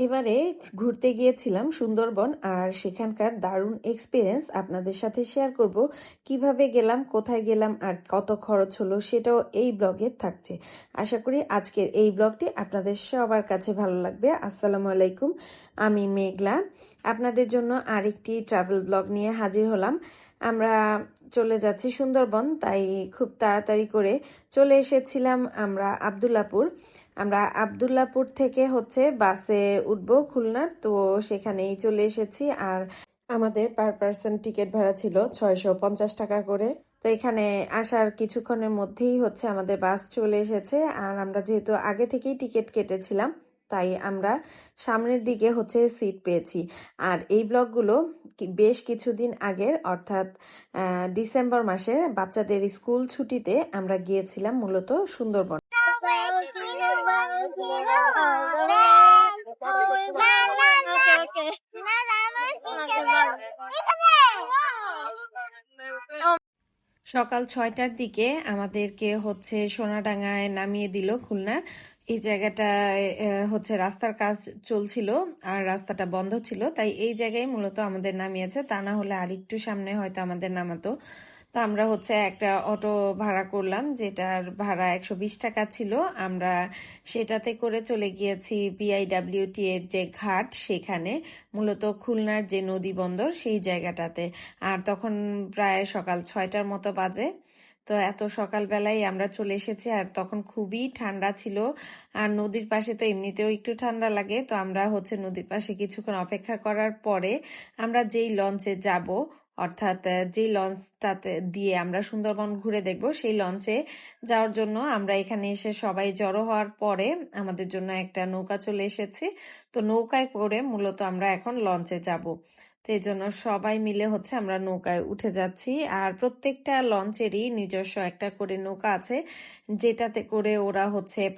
এবারে ঘুরতে গিয়েছিলাম সুন্দরবন, আর সেখানকার দারুণ এক্সপিরিয়েন্স আপনাদের সাথে শেয়ার করব। কিভাবে গেলাম, কোথায় গেলাম আর কত খরচ হলো সেটাও এই ব্লগে থাকছে। আশা করি আজকের এই ব্লগটি আপনাদের সবার কাছে ভালো লাগবে। আসসালামু আলাইকুম, আমি মেঘলা আপনাদের জন্য আরেকটি ট্রাভেল ব্লগ নিয়ে হাজির হলাম। আমরা চলে যাচ্ছি সুন্দরবন, তাই খুব তাড়াতাড়ি করে চলে এসেছিলাম আমরা আব্দুল্লাপুর। আমরা আব্দুল্লাপুর থেকে বাসে উঠবো খুলনার, তো সেখানেই চলে এসেছি। আর আমাদের পার পার্সন টিকিট ভাড়া ছিল 650 টাকা করে। তো এখানে আসার কিছুক্ষণের মধ্যেই আমাদের বাস চলে এসেছে। আর আমরা যেহেতু আগে থেকেই টিকিট কেটেছিলাম, তাই আমরা সামনের দিকে সিট পেয়েছি। আর এই ব্লগগুলো বেশ কিছুদিন আগের, অর্থাৎ ডিসেম্বর মাসে বাচ্চাদের স্কুল ছুটিতে আমরা গিয়েছিলাম মূলত সুন্দরবন। সকাল 6টার দিকে আমাদেরকে সোনাডাঙ্গায় নামিয়ে দিল খুলনার। এই জায়গাটায় রাস্তার কাজ চলছিল আর রাস্তাটা বন্ধ ছিল, তাই এই জায়গায় মূলত আমাদের নামিয়েছে। তা না হলে আর একটু সামনে হয়তো আমাদের নামাতো। তো আমরা একটা অটো ভাড়া করলাম, যেটার ভাড়া 120 টাকা ছিল। আমরা সেটাতে করে চলে গিয়েছি বিআইডব্লিউটি এর যে ঘাট, সেখানে মূলত খুলনার যে নদী বন্দর সেই জায়গাটাতে। আর তখন প্রায় সকাল 6টার মতো বাজে। তো এত সকালবেলায় আমরা চলে এসেছি, আর তখন খুবই ঠান্ডা ছিল। আর নদীর পাশে তো এমনিতেও একটু ঠান্ডা লাগে। তো আমরা নদীর পাশে কিছুক্ষণ অপেক্ষা করার পরে আমরা যেই লঞ্চে যাব, অর্থাৎ যেই লঞ্চটাতে দিয়ে আমরা সুন্দরবন ঘুরে দেখব, সেই লঞ্চে যাওয়ার জন্য আমরা এখানে এসে সবাই জড়ো হওয়ার পরে আমাদের জন্য একটা নৌকা চলে এসেছে। তো নৌকায় করে মূলত আমরা এখন লঞ্চে যাব। তো এই জন্য সবাই মিলে আমরা নৌকায় উঠে যাচ্ছি। আর প্রত্যেকটা লঞ্চেরই নিজস্ব একটা করে নৌকা আছে, যেটাতে করে ওরা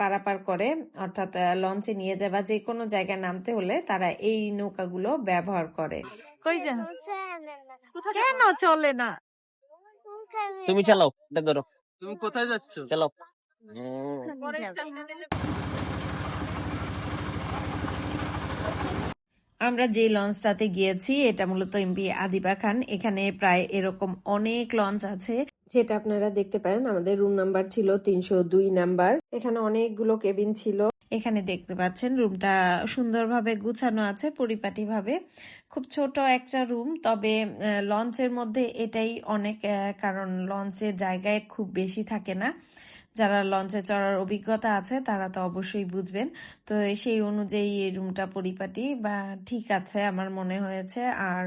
পারাপার করে। অর্থাৎ লঞ্চে নিয়ে যাবা যে কোনো জায়গায় নামতে হলে তারা এই নৌকাগুলো ব্যবহার করে। কই যান? কেন চলে না? তুমি চালাও, ধরো। তুমি কোথায় যাচ্ছ? চালাও। আমরা যে লঞ্চটাতে গিয়েছি এটা মূলত এমভি আদিবা খান। এখানে প্রায় এরকম অনেক লঞ্চ আছে, যেটা আপনারা দেখতে পারেন। আমাদের রুম নাম্বার ছিল 302 নাম্বার। এখানে অনেকগুলো কেবিন ছিল। এখানে দেখতে পাচ্ছেন রুমটা সুন্দরভাবে গুছানো আছে, পরিপাটিভাবে। খুব ছোট একটা রুম, তবে লঞ্চের মধ্যে এটাই অনেক, কারণ লঞ্চের জায়গায় খুব বেশি থাকে না। যারা লঞ্চে চড়ার অভিজ্ঞতা আছে তারা তো অবশ্যই বুঝবেন। তো সেই অনুযায়ী এই রুমটা পরিপাটি বা ঠিক আছে আমার মনে হয়েছে। আর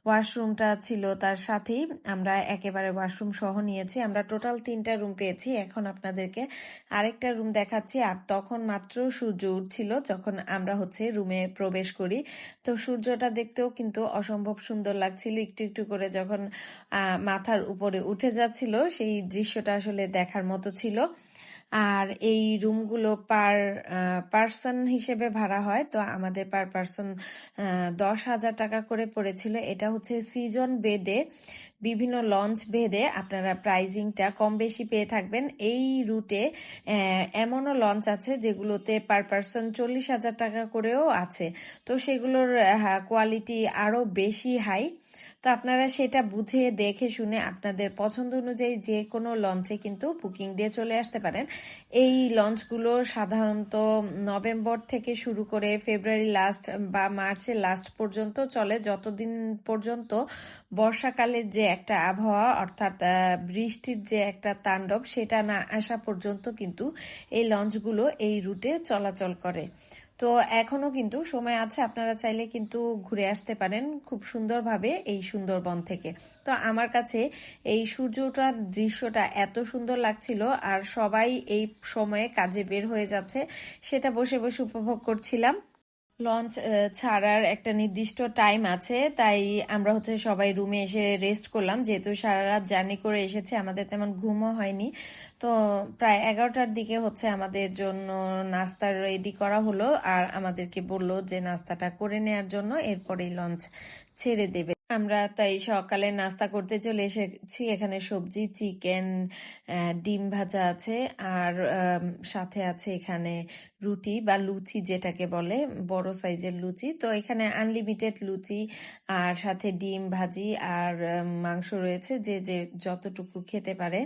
ওয়াশরুমটা ছিল তার সাথেই, আমরা একেবারে ওয়াশরুম সহ নিয়েছি। আমরা টোটাল 3টা রুম পেয়েছি। এখন আপনাদেরকে আরেকটা রুম দেখাচ্ছি। আর তখন মাত্র সূর্য উঠছিল যখন আমরা রুমে প্রবেশ করি। তো সূর্যটা দেখতেও কিন্তু অসম্ভব সুন্দর লাগছিল। একটু একটু করে যখন মাথার উপরে উঠে যাচ্ছিল, সেই দৃশ্যটা আসলে দেখার মতো ছিল। আর এই রুমগুলো পার্সন হিসেবে ভাড়া হয়। তো আমাদের পার পার্সন 10,000 টাকা করে পড়েছিল। এটা সিজন বেদে, বিভিন্ন লঞ্চ ভেদে আপনারা প্রাইজিংটা কম বেশি পেয়ে থাকবেন। এই রুটে এমনও লঞ্চ আছে যেগুলোতে পার পার্সন 40,000 টাকা করেও আছে। তো সেগুলোর কোয়ালিটি আরো বেশি হাই। তো আপনারা সেটা বুঝে দেখে শুনে আপনাদের পছন্দ অনুযায়ী যে কোনো লঞ্চে কিন্তু বুকিং দিয়ে চলে আসতে পারেন। এই লঞ্চগুলো সাধারণত নভেম্বর থেকে শুরু করে ফেব্রুয়ারি লাস্ট বা মার্চের লাস্ট পর্যন্ত চলে, যতদিন পর্যন্ত বর্ষাকালের যে একটা আবহাওয়া, অর্থাৎ বৃষ্টির যে একটা তাণ্ডব, সেটা না আসা পর্যন্ত কিন্তু এই লঞ্চগুলো এই রুটে চলাচল করে। তো এখনো কিন্তু সময় আছে, আপনারা চাইলে কিন্তু ঘুরে আসতে পারেন খুব সুন্দরভাবে এই সুন্দরবন থেকে। তো আমার কাছে এই সূর্য ওঠার দৃশ্যটা এত সুন্দর লাগছিল, আর সবাই এই সময়ে কাজে বের হয়ে যাচ্ছে, সেটা বসে বসে উপভোগ করছিলাম। লঞ্চ ছাড়ার একটা নির্দিষ্ট টাইম আছে, তাই আমরা সবাই রুমে এসে রেস্ট করলাম। যেহেতু সারা রাত জার্নি করে এসেছে, আমাদের তেমন ঘুমও হয়নি। তো প্রায় 11টার দিকে আমাদের জন্য নাস্তা রেডি করা হলো, আর আমাদেরকে বললো যে নাস্তাটা করে নেওয়ার জন্য, এরপরেই লঞ্চ ছেড়ে দেবে। আমরা তাই সকালে নাস্তা করতে চলে এসেছি। এখানে সবজি, চিকেন, ডিম ভাজা আছে, আর সাথে আছে এখানে রুটি বা লুচি যেটাকে বলে, বড় সাইজের লুচি। তো এখানে আনলিমিটেড লুচি আর সাথে ডিম ভাজি আর মাংস রয়েছে, যে যে যতটুকু খেতে পারে।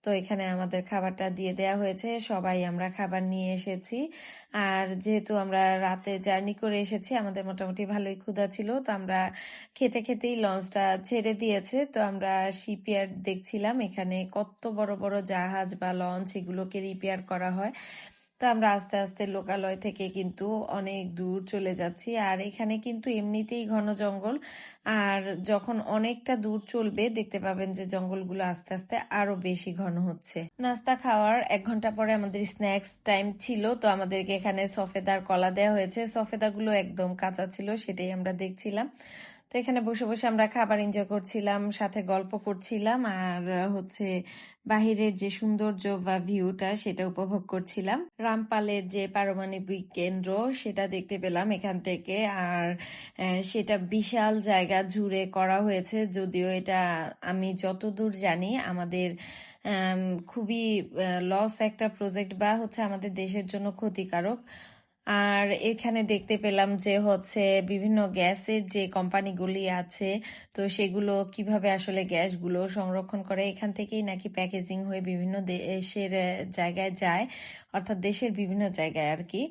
তো এখানে আমাদের খাবারটা দিয়ে দেয়া হয়েছে, সবাই আমরা খাবার নিয়ে এসেছি। আর যেহেতু আমরা রাতে জার্নি করে এসেছি, আমাদের মোটামুটি ভালোই ক্ষুধা ছিল, তো আমরা খেতে খেতেই লঞ্চটা ছেড়ে দিয়েছে। তো আমরা শিপইয়ার্ড দেখছিলাম, এখানে কত বড় বড় জাহাজ বা লঞ্চ এগুলোকে রিপেয়ার করা হয়। তো আমরা আস্তে আস্তে লোকালয় থেকে কিন্তু অনেক দূর চলে যাচ্ছি, আর এখানে কিন্তু এমনিতেই ঘন জঙ্গল, আর যখন অনেকটা দূর চলবে দেখতে পাবেন যে জঙ্গলগুলো আস্তে আস্তে আরো বেশি ঘন হচ্ছে। নাস্তা খাওয়ার 1 ঘন্টা পরে আমাদের স্ন্যাক্স টাইম ছিল, তো আমাদেরকে এখানে সফেদার কলা দেওয়া হয়েছে। সফেদাগুলো একদম কাঁচা ছিল, সেটাই আমরা দেখছিলাম। তো এখানে বসে বসে আমরা খাবার এনজয় করছিলাম, সাথে গল্প করছিলাম, আর হচ্ছে বাহিরের যে সৌন্দর্য বা ভিউটা সেটা উপভোগ করছিলাম। রামপালের যে পারমাণবিক কেন্দ্র সেটা দেখতে পেলাম এখান থেকে, আর সেটা বিশাল জায়গা জুড়ে করা হয়েছে। যদিও এটা আমি যতদূর জানি আমাদের খুবই লস একটা প্রজেক্ট, বা হচ্ছে আমাদের দেশের জন্য ক্ষতিকারক। আর এখানে দেখতে পেলাম যে হচ্ছে বিভিন্ন গ্যাসের যে কোম্পানিগুলি আছে, তো সেগুলো কিভাবে আসলে গ্যাসগুলো সংরক্ষণ করে, এখান থেকেই নাকি প্যাকেজিং হয়ে বিভিন্ন দেশের জায়গায় যায়, অর্থাৎ দেশের বিভিন্ন জায়গায় আর কি।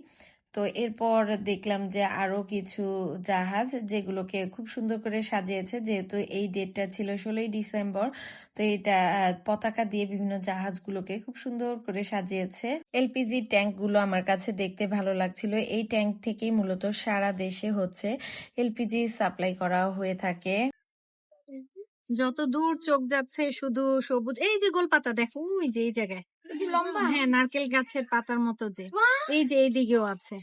তো এরপর দেখলাম যে আরো কিছু জাহাজ যেগুলোকে খুব সুন্দর করে সাজিয়েছে, যেহেতু এই ডেটটা ছিল 16ই ডিসেম্বর, তো এটা পতাকা দিয়ে বিভিন্ন জাহাজগুলোকে খুব সুন্দর করে সাজিয়েছে। এলপিজি ট্যাঙ্ক গুলো আমার কাছে দেখতে ভালো লাগছিল। এই ট্যাঙ্ক থেকেই মূলত সারা দেশে হচ্ছে এলপিজি সাপ্লাই করা হয়ে থাকে। যত দূর চোখ যাচ্ছে শুধু সবুজ। এই যে গোলপাতা দেখো, ওই যে এই জায়গায় লম্বা হ্যাঁ নারকেল গাছের পাতার মতো, যে এই যে এই দিকেও আছে।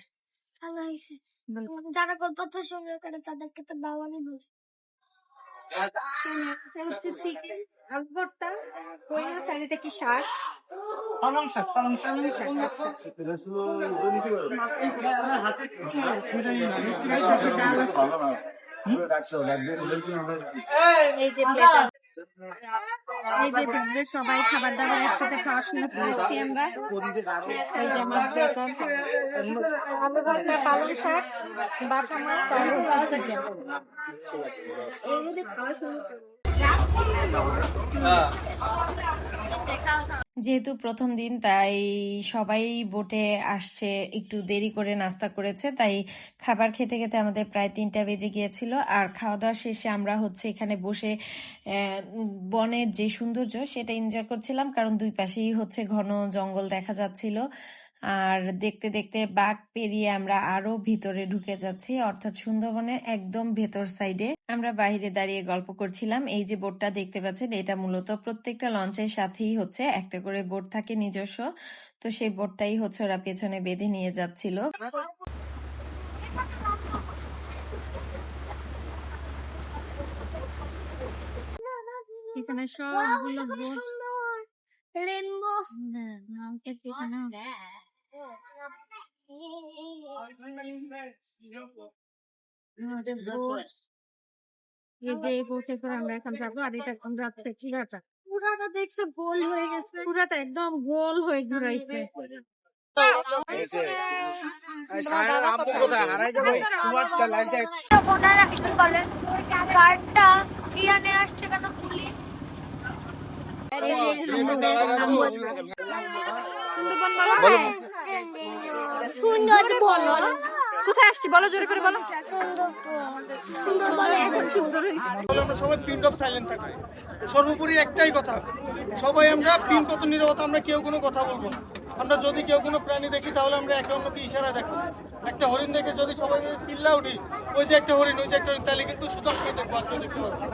ভালো হয়েছে। যারা গল্পটা সংগ্রহ করে তাদেরকে তো বাবানি বলে। চিকেন ভর্তা, কই মাছ, আর এটা কি শাক? পালং শাক, পালং শাক। পালং শাক, আচ্ছা। হ্যাঁ, এর সাথে ডাল আছে। এই যে প্লেটার, এই যে টেবিলে সবাই খাবার দাবার একসাথে খাওয়ার সময় পেয়েছি আমরা। এই যে আমার প্লেটার, আলু ভর্তা, পালং শাক, বাটা মাছ আর হচ্ছে চিকেন। এই যদি খাওয়া শুরু করো। যেহেতু প্রথম দিন তাই সবাই বোটে আসছে, একটু দেরি করে নাস্তা করেছে, তাই খাবার খেতে খেতে আমাদের প্রায় 3টা বেজে গিয়েছিল। আর খাওয়া দাওয়া শেষে আমরা হচ্ছে এখানে বসে বনের যে সৌন্দর্য সেটা এনজয় করছিলাম, কারণ দুই পাশেই হচ্ছে ঘন জঙ্গল দেখা যাচ্ছিল। আর দেখতে দেখতে বাঘ পেরিয়ে আমরা আরো ভিতরে ঢুকে যাচ্ছি, অর্থাৎ সুন্দরবনের একদম ভেতর সাইডে। আমরা বাইরে দাঁড়িয়ে গল্প করছিলাম। এই যে বোটটা দেখতে পাচ্ছেন, এটা মূলত প্রত্যেকটা লঞ্চের সাথেই হচ্ছে একটা করে বোট থাকে নিজস্ব, তো সেই বোটটাই হচ্ছে ওরা পেছনে বেঁধে নিয়ে যাচ্ছিল। এখানে সবগুলো বোট, রেনবো নাম কি এখানে? আমাদের বোট, এই যে এই বোটে করে আমরা এখন যাবো। আর এটা এখন যাচ্ছে পুরাটা, পুরাটা দেখছে গোল হয়ে গেছে। পুরাটা একদম গোল হয়ে ঘুরাইছে। ওনারা কি বলে কার্ডটা ইয়ানে আসছে কেন খুলি? সুন্দরবন কোথায় আসছি বলো, জোরে করে বলো। সুন্দরবন এখন সুন্দর হয়েছে। আমরা সবাই প্রিন্ট অফ সাইলেন্ট থাকবে। সর্বোপরি একটাই কথা, সবাই আমরা প্রিন্টগত নীরবতা, আমরা কেউ কোনো কথা বলবো না। আমরা যদি কেউ কোনো প্রাণী দেখি তাহলে আমরা একে অন্যকে ইশারা দেখো। একটা হরিণ দেখে যদি সবাই চিল্লা উঠি, ওই যে একটা হরিণ, ওই যে একটা হরিণ, তাহলে কিন্তু শুধু আপনি দেখবো, আপনি দেখতে পারবেন।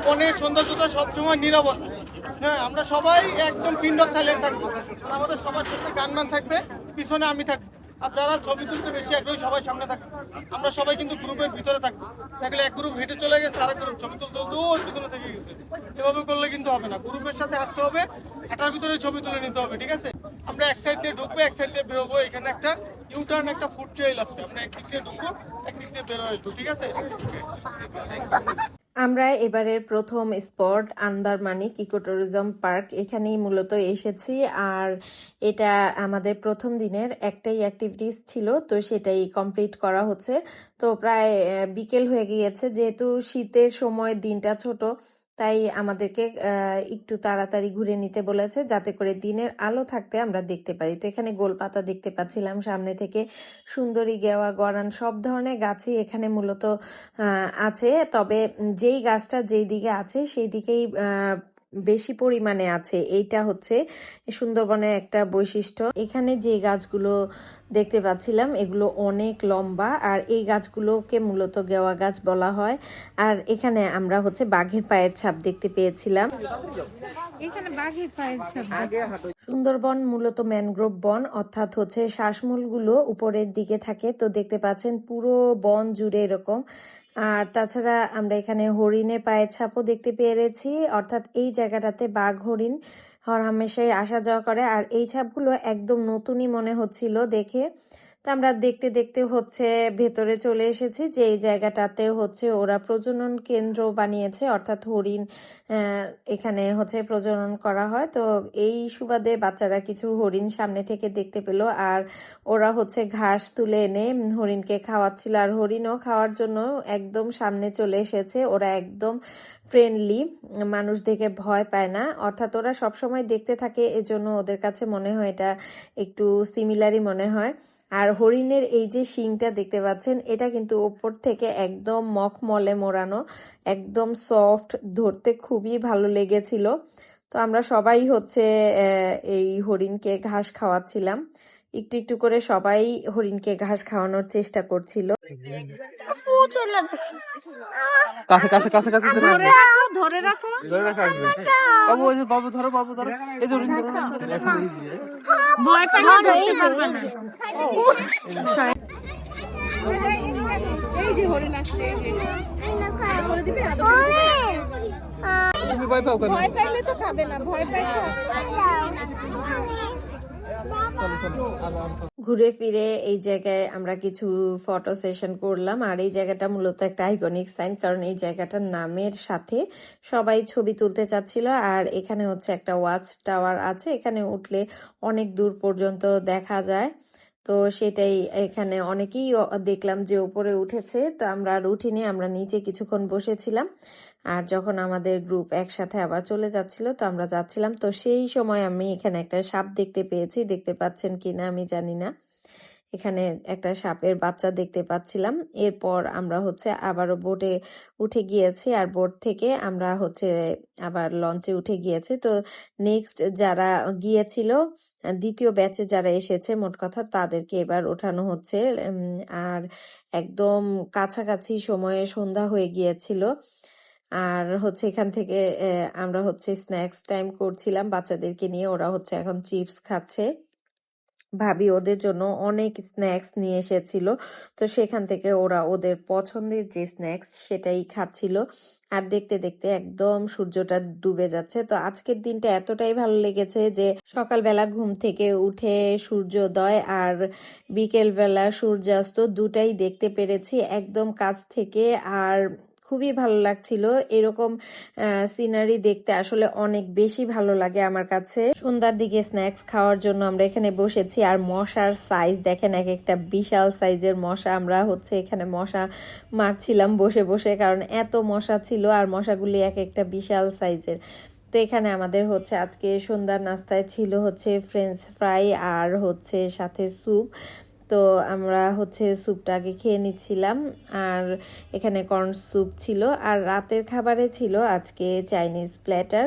বনের সৌন্দর্যতা সবসময় নীরবতা। হ্যাঁ, আমরা সবাই একদম প্রিন্ট অফ সাইলেন্ট থাকবো। আর আমাদের সবার সাথে গানমান থাকবে, পিছনে আমি থাকবো। আর যারা ছবি তুলতে বেশি আগ্রহী সবাই সামনে থাকবে। আমরা সবাই কিন্তু গ্রুপের ভিতরে থাকবো। দেখলে এক গ্রুপ হেঁটে চলে গেছে, আরেক গ্রুপ ছবি তুলতে দূর পিছনে থেকে গেছে। এভাবে করলে কিন্তু হবে না, গ্রুপের সাথে হাঁটতে হবে, হাঁটার ভিতরে ছবি তুলে নিতে হবে, ঠিক আছে? আমরা এক সাইড দিয়ে ঢুকবো, এক সাইড দিয়ে বেরোবো। এখানে একটা ইউটার্ন, একটা ফুড ট্রেইল আছে, আমরা একদিক দিয়ে ঢুকবো, একদিক দিয়ে বেরো আসবো, ঠিক আছে? আমরা এবারের প্রথম spot Andarmanik eco tourism park এখানেই মূলত এসেছি। আর এটা আমাদের প্রথম দিনের একটাই অ্যাক্টিভিটিস ছিল, তো সেটাই কমপ্লিট করা হচ্ছে। তো প্রায় বিকেল হয়ে গিয়েছে, যেহেতু শীতের সময় দিনটা ছোট, তাই আমাদেরকে একটু তাড়াতাড়ি ঘুরে নিতে বলেছে, যাতে করে দিনের আলো থাকতে আমরা দেখতে পারি। তো এখানে গোলপাতা দেখতে পাচ্ছিলাম সামনে থেকে, সুন্দরী, গেওয়া, গরান সব ধরনের গাছই এখানে মূলত আছে। তবে যেই গাছটা যেই দিকে আছে সেই দিকেই বেশি পরিমাণে আছে, এইটা হচ্ছে সুন্দরবনের একটা বৈশিষ্ট্য। এখানে যে গাছগুলো দেখতে পাচ্ছিলাম এগুলো অনেক লম্বা, আর এই গাছগুলোকে মূলত গেওয়া গাছ বলা হয়। আর এখানে আমরা হচ্ছে বাঘের পায়ের ছাপ দেখতে পেয়েছিলাম। এখানে বাঘের পায়ের ছাপ। সুন্দরবন মূলত ম্যানগ্রোভ বন, অর্থাৎ হচ্ছে শ্বাসমূলগুলো উপরের দিকে থাকে। তো দেখতে পাচ্ছেন পুরো বন জুড়ে এরকম। আর তাছাড়া আমরা এখানে হরিণের পায়ের ছাপও দেখতে পেরেছি, অর্থাৎ এই জায়গাটাতে বাঘ হরিণ হরহামেশাই আসা যাওয়া করে। আর এই ছাপগুলো একদম নতুনই মনে হচ্ছিল দেখে। তো আমরা দেখতে দেখতে হচ্ছে ভেতরে চলে এসেছি, যে এই জায়গাটাতে হচ্ছে ওরা প্রজনন কেন্দ্র বানিয়েছে, অর্থাৎ হরিণ এখানে হচ্ছে প্রজনন করা হয়। তো এই সুবাদে বাচ্চারা কিছু হরিণ সামনে থেকে দেখতে পেল, আর ওরা হচ্ছে ঘাস তুলে এনে হরিণকে খাওয়াচ্ছিল। আর হরিণও খাওয়ার জন্য একদম সামনে চলে এসেছে। ওরা একদম ফ্রেন্ডলি, মানুষ দেখে ভয় পায় না, অর্থাৎ ওরা সবসময় দেখতে থাকে, এজন্য ওদের কাছে মনে হয় এটা একটু সিমিলারই মনে হয়। আর হরিণের এই যে শিংটা দেখতে পাচ্ছেন, এটা কিন্তু ওপর থেকে একদম মখমলে মোড়ানো, একদম সফট, ধরতে খুবই ভালো লেগেছিল। তো আমরা সবাই হচ্ছে এই হরিণকে ঘাস খাওয়াচ্ছিলাম, একটু একটু করে সবাই হরিণকে ঘাস খাওয়ানোর চেষ্টা করছিল। কাছে কাছে কাছে কাছে ধরে রাখো, ধরে রাখো। ধরে রাখা আসবে। বাবু ওই যে বাবু ধরো, বাবু ধরো, এই ধরুন ধরুন। ভয় পাইলে ধরতে পারবে না। এই যে হরিণ আসছে, এই যে আদর করে দিবি, আদর করে দিবি। তুমি ভয় পাও কেন? ভয় পাইলে তো খাবে না, ভয় পাইলে ঘুরে ফিরে এই জায়গায় আমরা কিছু ফটো সেশন করলাম। আর এই জায়গাটা মূলত একটা আইকনিক সাইন, কারণ এই জায়গাটার নামের সাথে সবাই ছবি তুলতে চাচ্ছিল। আর এখানে হচ্ছে একটা ওয়াচ টাওয়ার আছে, এখানে উঠলে অনেক দূর পর্যন্ত দেখা যায়। তো সেটাই, এখানে অনেকেই দেখলাম যে উপরে উঠেছে। তো আমরা আর উঠিনি, আমরা নিচে কিছুক্ষণ বসেছিলাম। আর যখন আমাদের গ্রুপ একসাথে আবার চলে যাচ্ছিল, তো আমরা যাচ্ছিলাম, তো সেই সময় আমি এখানে একটা সাপ দেখতে পেয়েছি, দেখতে পাচ্ছেন কিনা আমি জানি না। এখানে একটা সাপের বাচ্চা দেখতে পাচ্ছিলাম। এরপর আমরা হচ্ছে আবারও বোটে উঠে গিয়েছি, আর বোট থেকে আমরা হচ্ছে আবার লঞ্চে উঠে গিয়েছি। তো নেক্সট যারা গিয়েছিল, দ্বিতীয় ব্যাচে যারা এসেছে মোট কথা, তাদেরকে এবার ওঠানো হচ্ছে। আর একদম কাছাকাছি সময়ে সন্ধ্যা হয়ে গিয়েছিল। আর হচ্ছে এখান থেকে আমরা হচ্ছে স্ন্যাক্স টাইম করছিলাম বাচ্চাদেরকে নিয়ে। ওরা হচ্ছে এখন চিপস খাচ্ছে। ভাবি ওদের জন্য অনেক স্ন্যাক্স নিয়ে এসেছিল, তো সেখান থেকে ওরা ওদের পছন্দের যে স্ন্যাক্স সেটাই খাচ্ছিল। আর দেখতে দেখতে একদম সূর্যটা ডুবে যাচ্ছে। তো আজকের দিনটা এতটাই ভালো লেগেছে যে সকালবেলা ঘুম থেকে উঠে সূর্যোদয় আর বিকেলবেলা সূর্যাস্ত দুটাই দেখতে পেরেছি একদম কাছ থেকে। আর খুবই ভালো লাগছিল। এরকম সিনারি দেখতে আসলে অনেক বেশি ভালো লাগে আমার কাছে। সন্ধ্যার দিকে স্ন্যাক্স খাওয়ার জন্য আমরা এখানে বসেছি। আর মশার সাইজ দেখেন, এক একটা বিশাল সাইজের মশা। আমরা হচ্ছে এখানে মশা মারছিলাম বসে বসে, কারণ এত মশা ছিল, আর মশাগুলি এক একটা বিশাল সাইজের। তো এখানে আমাদের হচ্ছে আজকে সন্ধ্যার নাস্তায় ছিল হচ্ছে ফ্রেঞ্চ ফ্রাই আর হচ্ছে সাথে স্যুপ। তো আমরা হচ্ছে স্যুপটা আগে খেয়ে নিচ্ছিলাম। আর এখানে কর্ন স্যুপ ছিল। আর রাতের খাবারে ছিল আজকে চাইনিজ প্ল্যাটার,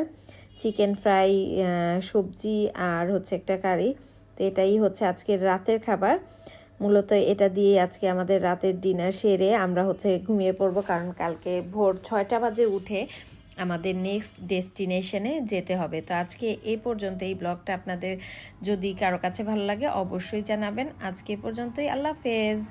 চিকেন ফ্রাই, সবজি আর হচ্ছে একটা কারি। তো এটাই হচ্ছে আজকের রাতের খাবার। মূলত এটা দিয়ে আজকে আমাদের রাতের ডিনার সেরে আমরা হচ্ছে ঘুমিয়ে পড়বো, কারণ কালকে ভোর 6টা বাজে উঠে আমাদের নেক্সট ডেস্টিনেশনে যেতে হবে। তো আজকে এই পর্যন্ত। এই ব্লগটা আপনাদের যদি কারো কাছে ভালো লাগে অবশ্যই জানাবেন। আজকে পর্যন্তই, আল্লাহ হাফেজ।